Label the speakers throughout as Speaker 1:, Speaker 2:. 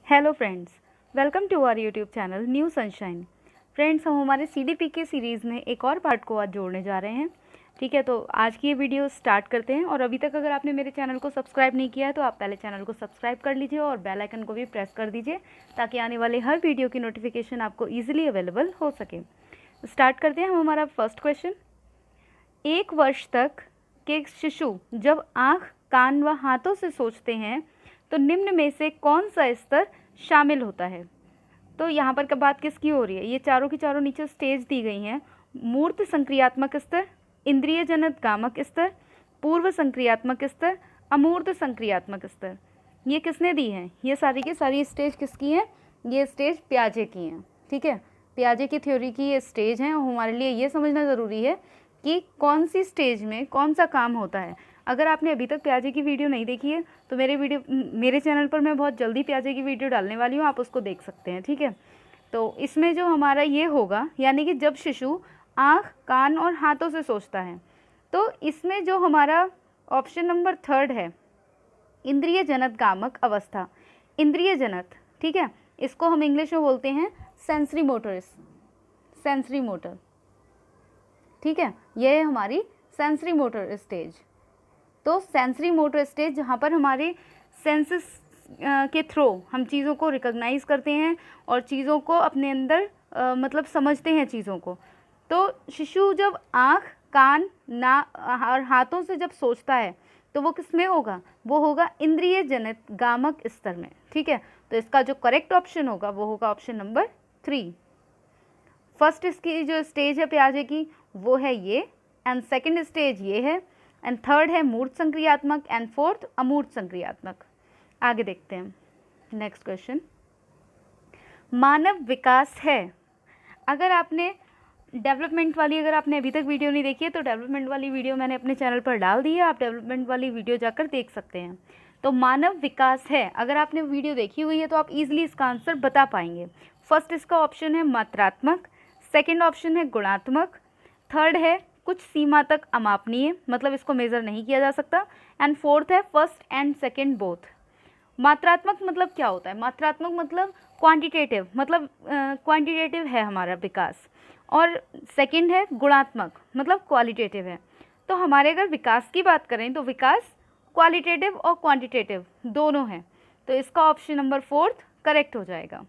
Speaker 1: Hello friends, welcome to our YouTube channel New Sunshine. Friends, हम हमारे CDP के series में एक और पार्ट को आज जोड़ने जा रहे हैं। ठीक है, तो आज की ये वीडियो स्टार्ट करते हैं। और अभी तक अगर आपने मेरे चैनल को सब्सक्राइब नहीं किया है तो आप पहले चैनल को सब्सक्राइब कर लीजिए और बेल आइकन को भी प्रेस कर दीजिए ताकि आने वाले हर वीडियो की नोटिफिकेशन आपको ईजिली अवेलेबल हो सके। स्टार्ट करते हैं हम हमारा फर्स्ट क्वेश्चन। 1 वर्ष तक के शिशु जब आँख, कान व हाथों से सोचते हैं तो निम्न में से कौन सा स्तर शामिल होता है? तो यहाँ पर का बात किसकी हो रही है? ये चारों की चारों नीचे स्टेज दी गई हैं। मूर्त संक्रियात्मक स्तर, इंद्रिय जनक गामक स्तर, पूर्व संक्रियात्मक स्तर, अमूर्त संक्रियात्मक स्तर। ये किसने दी हैं? ये सारी की सारी स्टेज किसकी हैं? ये स्टेज पियाजे की हैं। ठीक है, पियाजे की थ्योरी की ये स्टेज हैं। और हमारे लिए ये समझना ज़रूरी है कि कौन सी स्टेज में कौन सा काम होता है। अगर आपने अभी तक पियाजे की वीडियो नहीं देखी है तो मेरे चैनल पर मैं बहुत जल्दी पियाजे की वीडियो डालने वाली हूँ, आप उसको देख सकते हैं। ठीक है, तो इसमें जो हमारा ये होगा, यानी कि जब शिशु आँख, कान और हाथों से सोचता है, तो इसमें जो हमारा ऑप्शन नंबर 3 है, इंद्रिय जनक गामक अवस्था। इंद्रिय जनक, ठीक है, इसको हम इंग्लिश में बोलते हैं सेंसरी मोटर्स, सेंसरी मोटर। ठीक है, यह है हमारी सेंसरी मोटर स्टेज। तो सेंसरी मोटर स्टेज जहाँ पर हमारे सेंसेस के थ्रू हम चीज़ों को रिकॉग्नाइज करते हैं और चीज़ों को अपने अंदर मतलब समझते हैं चीज़ों को। तो शिशु जब आँख, कान, ना और हाथों से जब सोचता है तो वो किस में होगा? वो होगा इंद्रिय जनित गामक स्तर में। ठीक है, तो इसका जो करेक्ट ऑप्शन होगा वो होगा ऑप्शन नंबर 3। फर्स्ट इसकी जो स्टेज है पियाजे की वो है ये, एंड सेकंड स्टेज ये है, एंड थर्ड है मूर्त संक्रियात्मक, एंड फोर्थ अमूर्त संक्रियात्मक। आगे देखते हैं नेक्स्ट क्वेश्चन। मानव विकास है। अगर आपने डेवलपमेंट वाली, अगर आपने अभी तक वीडियो नहीं देखी है तो डेवलपमेंट वाली वीडियो मैंने अपने चैनल पर डाल दी है, आप डेवलपमेंट वाली वीडियो जाकर देख सकते हैं। तो मानव विकास है, अगर आपने वीडियो देखी हुई है तो आप इजीली इसका आंसर बता पाएंगे। फर्स्ट इसका ऑप्शन है मात्रात्मक, सेकेंड ऑप्शन है गुणात्मक, थर्ड है कुछ सीमा तक अमापनीय, मतलब इसको मेज़र नहीं किया जा सकता, एंड फोर्थ है फर्स्ट एंड सेकेंड बोथ। मात्रात्मक मतलब क्या होता है? मात्रात्मक मतलब क्वांटिटेटिव, मतलब क्वांटिटेटिव है हमारा विकास, और सेकंड है गुणात्मक मतलब क्वालिटेटिव है। तो हमारे अगर विकास की बात करें तो विकास क्वालिटेटिव और क्वांटिटेटिव दोनों हैं, तो इसका ऑप्शन नंबर 4 करेक्ट हो जाएगा।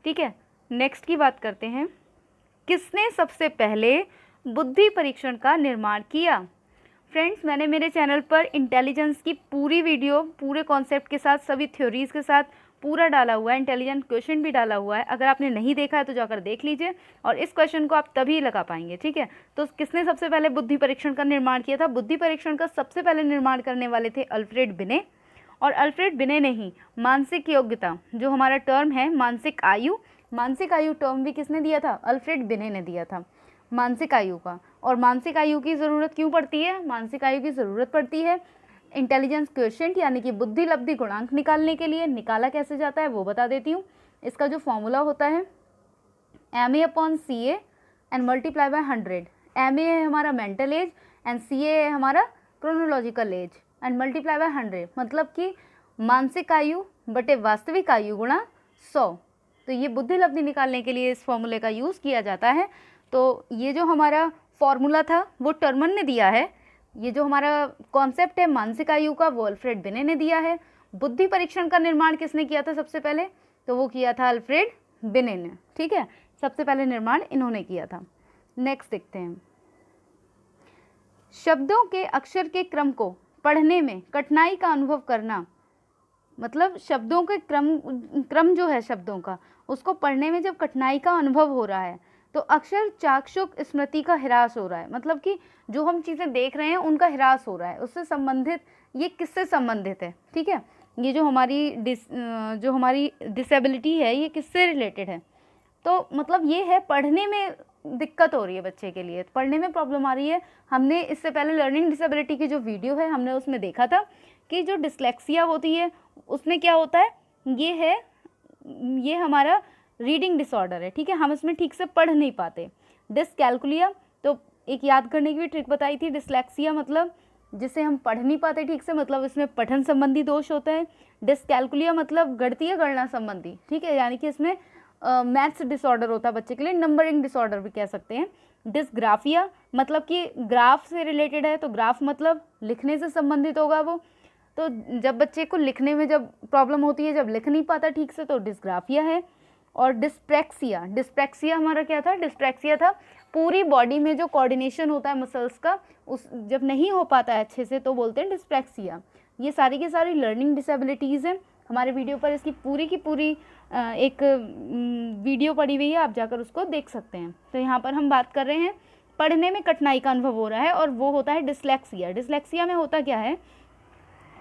Speaker 1: ठीक है, नेक्स्ट की बात करते हैं। किसने सबसे पहले बुद्धि परीक्षण का निर्माण किया? फ्रेंड्स, मैंने मेरे चैनल पर इंटेलिजेंस की पूरी वीडियो पूरे कॉन्सेप्ट के साथ, सभी थ्योरीज़ के साथ पूरा डाला हुआ है, इंटेलिजेंट क्वेश्चन भी डाला हुआ है। अगर आपने नहीं देखा है तो जाकर देख लीजिए, और इस क्वेश्चन को आप तभी लगा पाएंगे। ठीक है, तो किसने सबसे पहले बुद्धि परीक्षण का निर्माण किया था? बुद्धि परीक्षण का सबसे पहले निर्माण करने वाले थे अल्फ्रेड बिने, और अल्फ्रेड बिने ने ही मानसिक योग्यता, जो हमारा टर्म है मानसिक आयु, मानसिक आयु टर्म भी किसने दिया था? अल्फ्रेड बिने ने दिया था मानसिक आयु का। और मानसिक आयु की ज़रूरत क्यों पड़ती है? मानसिक आयु की ज़रूरत पड़ती है इंटेलिजेंस क्वोशिएंट यानी कि बुद्धि लब्धि गुणांक निकालने के लिए। निकाला कैसे जाता है वो बता देती हूँ। इसका जो फॉर्मूला होता है MA/CA and multiply by 100। MA है हमारा मेंटल एज एंड CA है हमारा chronological age, and multiply by 100 मतलब कि मानसिक आयु बटे वास्तविक आयु गुणा 100। तो ये बुद्धि लब्धि निकालने के लिए इस फॉर्मूले का यूज़ किया जाता है। तो ये जो हमारा फॉर्मूला था वो टर्मन ने दिया है। ये जो हमारा कॉन्सेप्ट है मानसिक आयु का वो अल्फ्रेड बिने ने दिया है। बुद्धि परीक्षण का निर्माण किसने किया था सबसे पहले? तो वो किया था अल्फ्रेड बिने ने। ठीक है, सबसे पहले निर्माण इन्होंने किया था। नेक्स्ट देखते हैं। शब्दों के अक्षर के क्रम को पढ़ने में कठिनाई का अनुभव करना, मतलब शब्दों के क्रम जो है शब्दों का, उसको पढ़ने में जब कठिनाई का अनुभव हो रहा है तो अक्षर चाक्षुष स्मृति का ह्रास हो रहा है, मतलब कि जो हम चीज़ें देख रहे हैं उनका ह्रास हो रहा है, उससे संबंधित। ये किससे संबंधित है? ठीक है, ये जो हमारी डिसेबिलिटी है ये किससे रिलेटेड है? तो मतलब ये है पढ़ने में दिक्कत हो रही है बच्चे के लिए, पढ़ने में प्रॉब्लम आ रही है। हमने इससे पहले लर्निंग डिसेबिलिटी की जो वीडियो है हमने उसमें देखा था कि जो डिसलेक्सिया होती है उसमें क्या होता है, ये हमारा रीडिंग डिसऑर्डर है। ठीक है, हम इसमें ठीक से पढ़ नहीं पाते। डिसकैलकुलिया, तो एक याद करने की भी ट्रिक बताई थी। डिसलेक्सिया मतलब जिसे हम पढ़ नहीं पाते ठीक से, मतलब इसमें पठन संबंधी दोष होता है। डिसकैलकुलिया मतलब गणितीय गणना संबंधी, ठीक है, यानी कि इसमें मैथ्स डिसऑर्डर होता है बच्चे के लिए, नंबरिंग डिसऑर्डर भी कह सकते हैं। डिसग्राफिया मतलब कि ग्राफ से रिलेटेड है, तो ग्राफ मतलब लिखने से संबंधित होगा वो, तो जब बच्चे को लिखने में जब प्रॉब्लम होती है, जब लिख नहीं पाता ठीक से, तो डिसग्राफिया है। और डिस्प्रैक्सिया, डिस्प्रैक्सिया हमारा क्या था, डिस्प्रैक्सिया था पूरी बॉडी में जो कोऑर्डिनेशन होता है मसल्स का, उस जब नहीं हो पाता है अच्छे से तो बोलते हैं डिस्प्रैक्सिया। ये सारी की सारी लर्निंग डिसेबिलिटीज़ हैं। हमारे वीडियो पर इसकी पूरी की पूरी एक वीडियो पड़ी हुई है, आप जाकर उसको देख सकते हैं। तो यहाँ पर हम बात कर रहे हैं पढ़ने में कठिनाई का अनुभव हो रहा है, और वो होता है डिसलेक्सिया। डिसलेक्सिया में होता क्या है,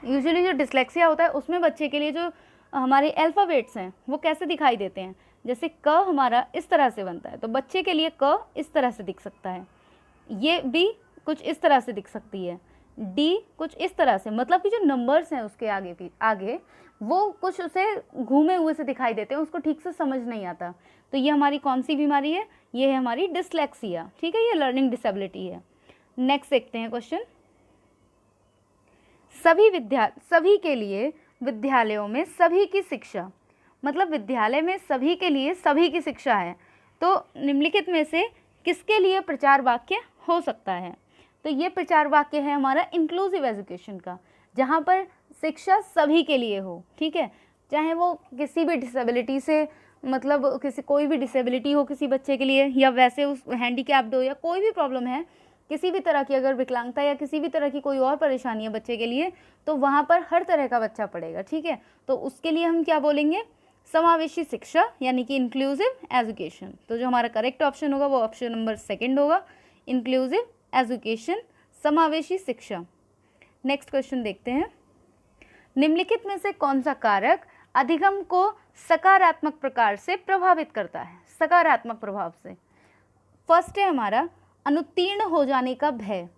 Speaker 1: यूजुअली जो डिसलेक्सिया होता है उसमें बच्चे के लिए जो हमारे अल्फ़ाबेट्स हैं वो कैसे दिखाई देते हैं, जैसे क हमारा इस तरह से बनता है, तो बच्चे के लिए क इस तरह से दिख सकता है, ये बी कुछ इस तरह से दिख सकती है, डी कुछ इस तरह से, मतलब कि जो नंबर्स हैं उसके आगे भी आगे वो कुछ उसे घूमे हुए से दिखाई देते हैं, उसको ठीक से समझ नहीं आता। तो ये हमारी कौन सी बीमारी है, ये है हमारी डिसलेक्सिया, ठीक है, ये लर्निंग डिसेबिलिटी है। नेक्स्ट देखते हैं क्वेश्चन। सभी के लिए विद्यालयों में सभी की शिक्षा, मतलब विद्यालय में सभी के लिए सभी की शिक्षा है, तो निम्नलिखित में से किसके लिए प्रचार वाक्य हो सकता है। तो ये प्रचार वाक्य है हमारा इंक्लूसिव एजुकेशन का, जहाँ पर शिक्षा सभी के लिए हो, ठीक है, चाहे वो किसी भी डिसेबिलिटी से, मतलब किसी कोई भी डिसेबिलिटी हो किसी बच्चे के लिए, या वैसे उस हैंडीकैप्ड हो, या कोई भी प्रॉब्लम है किसी भी तरह की, अगर विकलांगता या किसी भी तरह की कोई और परेशानी है बच्चे के लिए, तो वहाँ पर हर तरह का बच्चा पढ़ेगा, ठीक है। तो उसके लिए हम क्या बोलेंगे, समावेशी शिक्षा, यानी कि इंक्लूसिव एजुकेशन। तो जो हमारा करेक्ट ऑप्शन होगा वो ऑप्शन नंबर 2 होगा, इंक्लूसिव एजुकेशन, समावेशी शिक्षा। नेक्स्ट क्वेश्चन देखते हैं। निम्नलिखित में से कौन सा कारक अधिगम को सकारात्मक प्रकार से प्रभावित करता है, सकारात्मक प्रभाव से। फर्स्ट है हमारा अनुत्तीर्ण हो जाने का भय।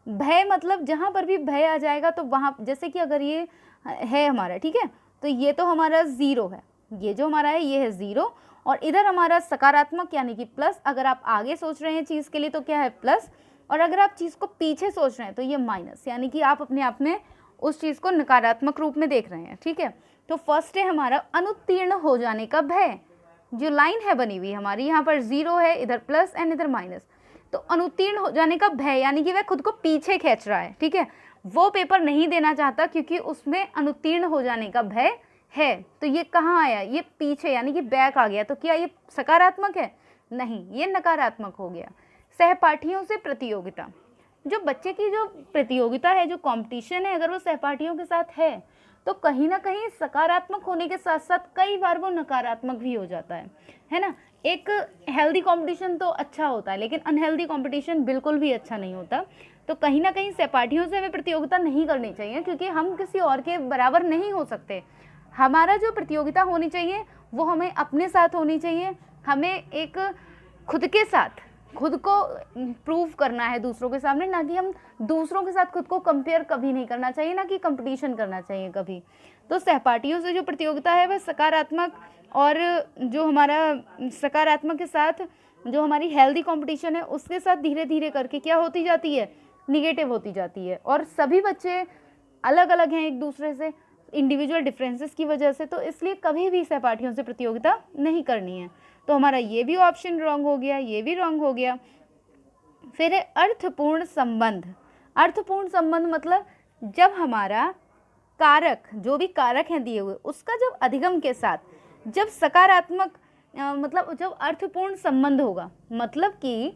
Speaker 1: भय मतलब जहाँ पर भी भय आ जाएगा तो वहाँ, जैसे कि अगर ये है हमारा, ठीक है, तो ये तो हमारा 0 है, ये जो हमारा है ये है 0, और इधर हमारा सकारात्मक यानी कि प्लस। अगर आप आगे सोच रहे हैं चीज़ के लिए तो क्या है प्लस, और अगर आप चीज़ को पीछे सोच रहे हैं तो ये माइनस, यानी कि आप अपने आप में उस चीज़ को नकारात्मक रूप में देख रहे हैं, ठीक है। तो फर्स्ट है हमारा अनुत्तीर्ण हो जाने का भय। जो लाइन है बनी हुई हमारी, यहाँ पर 0 है, इधर प्लस एंड इधर माइनस, तो अनुत्तीर्ण हो जाने का भय यानी कि वह खुद को पीछे खींच रहा है, ठीक है, वो पेपर नहीं देना चाहता क्योंकि उसमें अनुत्तीर्ण हो जाने का भय है। तो ये कहाँ आया, ये पीछे यानी कि बैक आ गया, तो क्या ये सकारात्मक है, नहीं, ये नकारात्मक हो गया। सहपाठियों से प्रतियोगिता, जो बच्चे की जो प्रतियोगिता है, जो कंपटीशन है, अगर वो सहपाठियों के साथ है तो कहीं ना कहीं सकारात्मक होने के साथ साथ कई बार वो नकारात्मक भी हो जाता है ना। एक हेल्दी कंपटीशन तो अच्छा होता है, लेकिन अनहेल्दी कंपटीशन बिल्कुल भी अच्छा नहीं होता। तो कहीं ना कहीं सहपाठियों से हमें प्रतियोगिता नहीं करनी चाहिए, क्योंकि हम किसी और के बराबर नहीं हो सकते। हमारा जो प्रतियोगिता होनी चाहिए वो हमें अपने साथ होनी चाहिए, हमें एक खुद के साथ खुद को प्रूव करना है दूसरों के सामने, ना कि हम दूसरों के साथ खुद को कंपेयर कभी नहीं करना चाहिए, ना कि कंपटीशन करना चाहिए कभी। तो सहपाठियों से जो प्रतियोगिता है वह सकारात्मक, और जो हमारा सकारात्मक के साथ जो हमारी हेल्दी कंपटीशन है उसके साथ धीरे धीरे करके क्या होती जाती है, निगेटिव होती जाती है। और सभी बच्चे अलग अलग हैं एक दूसरे से, इंडिविजुअल डिफरेंसेस की वजह से, तो इसलिए कभी भी सहपाठियों से प्रतियोगिता नहीं करनी है। तो हमारा ये भी ऑप्शन रॉन्ग हो गया, ये भी रॉन्ग हो गया। फिर है अर्थपूर्ण संबंध। अर्थपूर्ण संबंध मतलब जब हमारा कारक, जो भी कारक हैं दिए हुए, उसका जब अधिगम के साथ जब सकारात्मक मतलब जब अर्थपूर्ण संबंध होगा, मतलब कि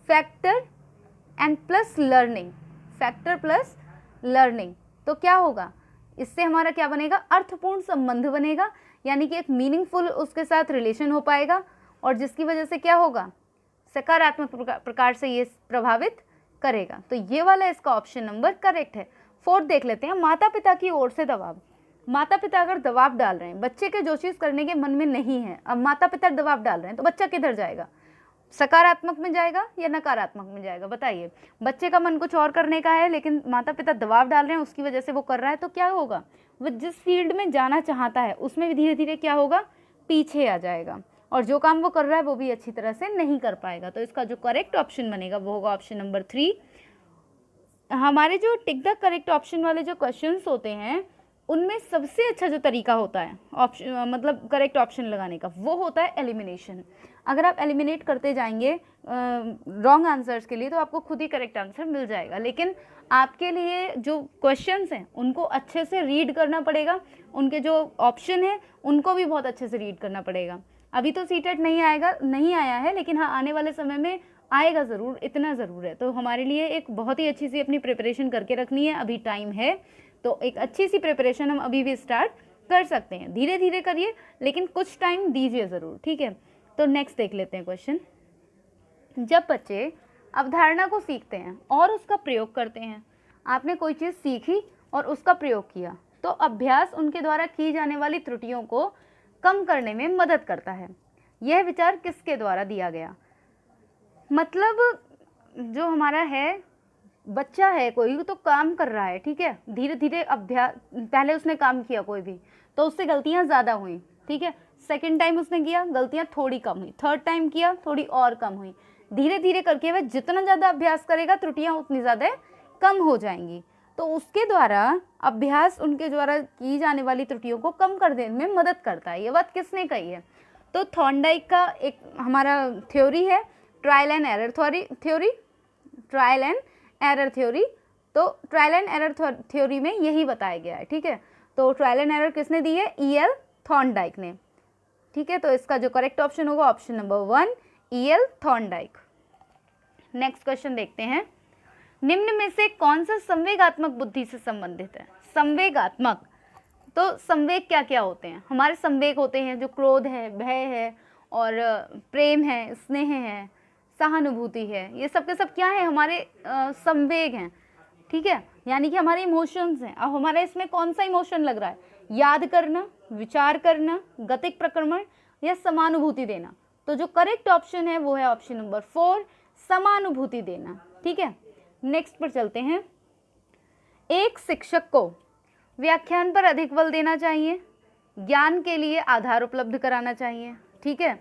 Speaker 1: factor and plus learning, factor plus learning, तो क्या होगा, इससे हमारा क्या बनेगा, अर्थपूर्ण संबंध बनेगा, यानी कि एक मीनिंगफुल उसके साथ रिलेशन हो पाएगा, और जिसकी वजह से क्या होगा, सकारात्मक प्रकार से ये प्रभावित करेगा। तो ये वाला इसका ऑप्शन नंबर करेक्ट है। 4 देख लेते हैं, माता पिता की ओर से दबाव। माता पिता अगर दबाव डाल रहे हैं, बच्चे के जो चीज़ करने के मन में नहीं है, अब माता पिता दबाव डाल रहे हैं, तो बच्चा किधर जाएगा, सकारात्मक में जाएगा या नकारात्मक में जाएगा, बताइए। बच्चे का मन कुछ और करने का है, लेकिन माता पिता दबाव डाल रहे हैं, उसकी वजह से वो कर रहा है, तो क्या होगा, वो जिस फील्ड में जाना चाहता है उसमें भी धीरे धीरे क्या होगा, पीछे आ जाएगा, और जो काम वो कर रहा है वो भी अच्छी तरह से नहीं कर पाएगा। तो इसका जो करेक्ट ऑप्शन बनेगा वो होगा ऑप्शन नंबर 3, हमारे जो टिक द करेक्ट ऑप्शन वाले जो क्वेश्चंस होते हैं उनमें सबसे अच्छा जो तरीका होता है ऑप्शन मतलब करेक्ट ऑप्शन लगाने का, वो होता है एलिमिनेशन। अगर आप एलिमिनेट करते जाएंगे रॉन्ग आंसर्स के लिए तो आपको खुद ही करेक्ट आंसर मिल जाएगा, लेकिन आपके लिए जो क्वेश्चंस हैं उनको अच्छे से रीड करना पड़ेगा, उनके जो ऑप्शन हैं उनको भी बहुत अच्छे से रीड करना पड़ेगा। अभी तो सीटेट नहीं आया है, लेकिन हाँ आने वाले समय में आएगा ज़रूर, इतना ज़रूर है। तो हमारे लिए एक बहुत ही अच्छी सी अपनी प्रिपरेशन करके रखनी है, अभी टाइम है, तो एक अच्छी सी प्रिपरेशन हम अभी भी स्टार्ट कर सकते हैं। धीरे धीरे करिए, लेकिन कुछ टाइम दीजिए ज़रूर, ठीक है। तो नेक्स्ट देख लेते हैं क्वेश्चन। जब बच्चे अवधारणा को सीखते हैं और उसका प्रयोग करते हैं, आपने कोई चीज़ सीखी और उसका प्रयोग किया, तो अभ्यास उनके द्वारा की जाने वाली त्रुटियों को कम करने में मदद करता है। यह विचार किसके द्वारा दिया गया? मतलब जो हमारा है बच्चा है कोई तो काम कर रहा है, ठीक है, धीरे धीरे अभ्यास, पहले उसने काम किया कोई भी तो उससे गलतियां ज़्यादा हुई, ठीक है, सेकंड टाइम उसने किया गलतियां थोड़ी कम हुई, थर्ड टाइम किया थोड़ी और कम हुई, धीरे धीरे करके वह जितना ज़्यादा अभ्यास करेगा त्रुटियां उतनी ज़्यादा कम हो जाएंगी। तो उसके द्वारा अभ्यास उनके द्वारा की जाने वाली त्रुटियों को कम कर देने में मदद करता है। ये बात किसने कही है? तो थॉर्नडाइक का एक हमारा थ्योरी है, trial and error theory, trial and error theory. तो ट्रायल एंड एरर थ्योरी में यही बताया गया है, ठीक है। तो ट्रायल एंड एरर किसने दी है? E.L. थॉर्नडाइक ने, ठीक है। तो इसका जो करेक्ट ऑप्शन होगा option number 1 E.L. Thorndike. Next question देखते हैं। निम्न में से कौन सा संवेगात्मक बुद्धि से संबंधित है? संवेगात्मक, तो संवेग क्या क्या होते हैं? हमारे संवेग होते हैं जो क्रोध है, भय है और प्रेम है, स्नेह है, सहानुभूति है, ये सब के सब क्या है? हमारे संवेग हैं, ठीक है, यानी कि हमारे इमोशंस हैं। अब हमारा इसमें कौन सा इमोशन लग रहा है? याद करना, विचार करना, गतिक प्रक्रमण या समानुभूति देना। तो जो करेक्ट ऑप्शन है वो है ऑप्शन नंबर 4 समानुभूति देना, ठीक है। नेक्स्ट पर चलते हैं। एक शिक्षक को व्याख्यान पर अधिक बल देना चाहिए, ज्ञान के लिए आधार उपलब्ध कराना चाहिए, ठीक है,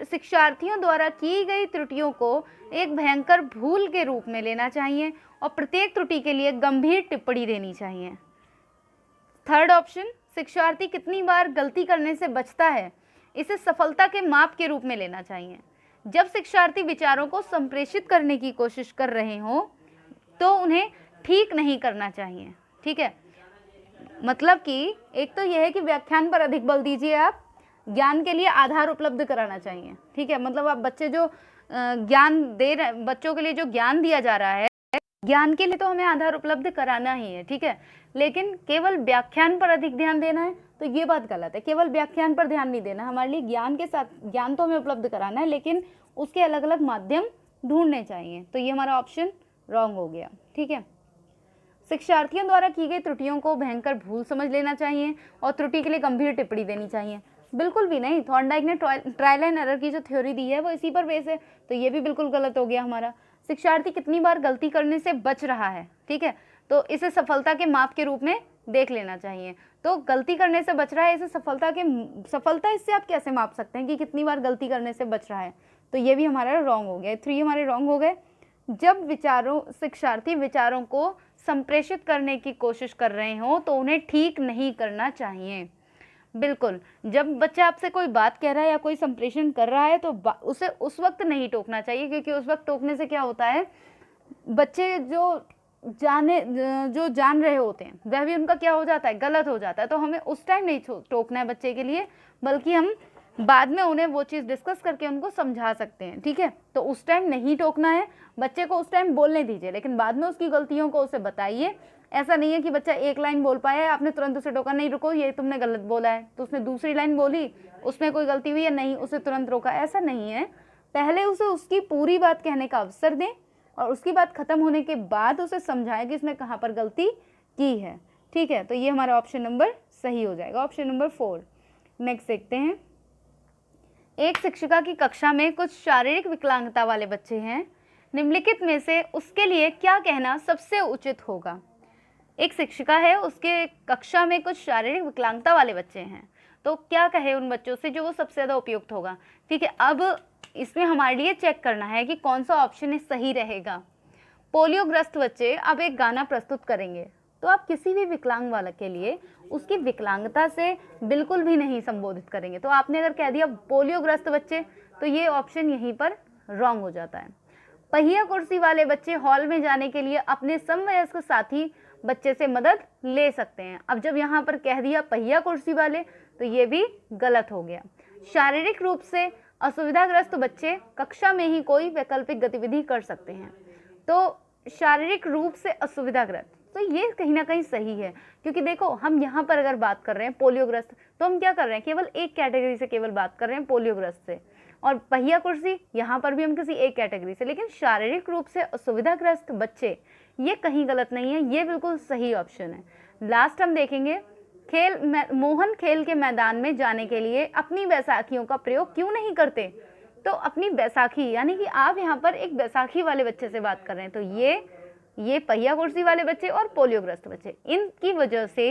Speaker 1: शिक्षार्थियों द्वारा की गई त्रुटियों को एक भयंकर भूल के रूप में लेना चाहिए और प्रत्येक त्रुटि के लिए गंभीर टिप्पणी देनी चाहिए। थर्ड ऑप्शन, शिक्षार्थी कितनी बार गलती करने से बचता है, इसे सफलता के माप के रूप में लेना चाहिए। जब शिक्षार्थी विचारों को संप्रेषित करने की कोशिश कर रहे हो तो उन्हें ठीक नहीं करना चाहिए, ठीक है। मतलब कि एक तो यह है कि व्याख्यान पर अधिक बल दीजिए, आप ज्ञान के लिए आधार उपलब्ध कराना चाहिए, ठीक है। मतलब आप बच्चे जो ज्ञान दे रहे, बच्चों के लिए जो ज्ञान दिया जा रहा है, ज्ञान के लिए तो हमें आधार उपलब्ध कराना ही है, ठीक है, लेकिन केवल व्याख्यान पर अधिक ध्यान देना है तो ये बात गलत है। केवल व्याख्यान पर ध्यान नहीं देना, हमारे लिए ज्ञान के साथ ज्ञान तो हमें उपलब्ध कराना है, लेकिन उसके अलग अलग माध्यम ढूंढने चाहिए। तो ये हमारा ऑप्शन रॉन्ग हो गया, ठीक है। शिक्षार्थियों द्वारा की गई त्रुटियों को भयंकर भूल समझ लेना चाहिए और त्रुटि के लिए गंभीर टिप्पणी देनी चाहिए। बिल्कुल भी नहीं, थॉर्नडाइक ने ट्रायल एंड एरर की जो थ्योरी दी है वो इसी पर बेस है, तो ये भी बिल्कुल गलत हो गया हमारा। शिक्षार्थी कितनी बार गलती करने से बच रहा है, ठीक है, तो इसे सफलता के माप के रूप में देख लेना चाहिए। तो गलती करने से बच रहा है, इसे सफलता इससे आप कैसे माप सकते हैं कि कितनी बार गलती करने से बच रहा है? तो ये भी हमारा रॉन्ग हो गया, 3 हमारे रॉन्ग हो गए। जब शिक्षार्थी विचारों को संप्रेषित करने की कोशिश कर रहे हो तो उन्हें ठीक नहीं करना चाहिए। बिल्कुल, जब बच्चा आपसे कोई बात कह रहा है या कोई संप्रेषण कर रहा है तो उसे उस वक्त नहीं टोकना चाहिए, क्योंकि उस वक्त टोकने से क्या होता है, बच्चे जो जान रहे होते हैं वह भी उनका क्या हो जाता है, गलत हो जाता है। तो हमें उस टाइम नहीं टोकना है बच्चे के लिए, बल्कि हम बाद में उन्हें वो चीज़ डिस्कस करके उनको समझा सकते हैं, ठीक है। तो उस टाइम नहीं टोकना है, बच्चे को उस टाइम बोलने दीजिए, लेकिन बाद में उसकी गलतियों को उसे बताइए। ऐसा नहीं है कि बच्चा एक लाइन बोल पाया है, आपने तुरंत उसे टोका, नहीं रुको ये तुमने गलत बोला है, तो उसने दूसरी लाइन बोली, उसमें कोई गलती हुई है नहीं, उसे तुरंत रोका, ऐसा नहीं है। पहले उसे उसकी पूरी बात कहने का अवसर दें और उसकी बात खत्म होने के बाद उसे समझाएं कि उसने कहाँ पर गलती की है, ठीक है। तो ये हमारा ऑप्शन नंबर सही हो जाएगा, ऑप्शन नंबर 4। नेक्स्ट देखते हैं। एक शिक्षिका की कक्षा में कुछ शारीरिक विकलांगता वाले बच्चे हैं, निम्नलिखित में से उसके लिए क्या कहना सबसे उचित होगा? एक शिक्षिका है, उसके कक्षा में कुछ शारीरिक विकलांगता वाले बच्चे हैं, तो क्या कहे उन बच्चों से जो वो सबसे ज़्यादा उपयुक्त होगा, ठीक है। अब इसमें हमारे लिए चेक करना है कि कौन सा ऑप्शन सही रहेगा। पोलियोग्रस्त बच्चे अब एक गाना प्रस्तुत करेंगे, तो आप किसी भी विकलांग बालक के लिए उसकी विकलांगता से बिल्कुल भी नहीं संबोधित करेंगे। तो आपने अगर कह दिया पोलियोग्रस्त बच्चे, तो ये ऑप्शन यहीं पर रॉन्ग हो जाता है। पहिया कुर्सी वाले बच्चे हॉल में जाने के लिए अपने समवयस्क साथी बच्चे से मदद ले सकते हैं। अब जब यहाँ पर कह दिया पहिया कुर्सी वाले, तो ये भी गलत हो गया। शारीरिक रूप से असुविधाग्रस्त बच्चे कक्षा में ही कोई वैकल्पिक गतिविधि कर सकते हैं। तो शारीरिक रूप से असुविधाग्रस्त, तो ये कहीं ना कहीं सही है, क्योंकि देखो हम यहाँ पर अगर बात कर रहे हैं पोलियोग्रस्त, तो हम क्या कर रहे हैं, केवल एक कैटेगरी से केवल बात कर रहे हैं पोलियोग्रस्त से। और पहिया कुर्सी, यहाँ पर भी हम किसी एक कैटेगरी से, लेकिन शारीरिक रूप से असुविधाग्रस्त बच्चे, ये कहीं गलत नहीं है, ये बिल्कुल सही ऑप्शन है। लास्ट हम देखेंगे, मोहन खेल के मैदान में जाने के लिए अपनी बैसाखियों का प्रयोग क्यों नहीं करते। तो अपनी बैसाखी, यानी कि आप यहाँ पर एक बैसाखी वाले बच्चे से बात कर रहे हैं, तो ये पहिया कुर्सी वाले बच्चे और पोलियोग्रस्त बच्चे, इनकी वजह से,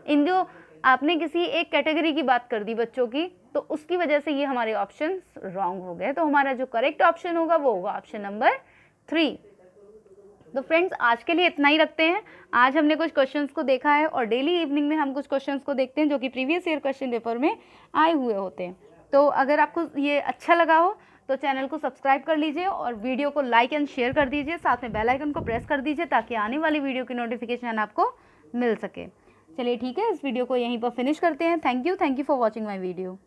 Speaker 1: इन जो आपने किसी एक कैटेगरी की बात कर दी बच्चों की, तो उसकी वजह से ये हमारे ऑप्शन रॉन्ग हो गए। तो हमारा जो करेक्ट ऑप्शन होगा वो होगा ऑप्शन नंबर 3। तो फ्रेंड्स, आज के लिए इतना ही रखते हैं। आज हमने कुछ क्वेश्चंस को देखा है और डेली इवनिंग में हम कुछ क्वेश्चंस को देखते हैं जो कि प्रीवियस ईयर क्वेश्चन पेपर में आए हुए होते हैं। तो अगर आपको ये अच्छा लगा हो तो चैनल को सब्सक्राइब कर लीजिए और वीडियो को लाइक एंड शेयर कर दीजिए, साथ में बेल आइकन को प्रेस कर दीजिए ताकि आने वाली वीडियो की नोटिफिकेशन आपको मिल सके। चलिए ठीक है, इस वीडियो को यहीं पर फिनिश करते हैं। Thank you for watching my video.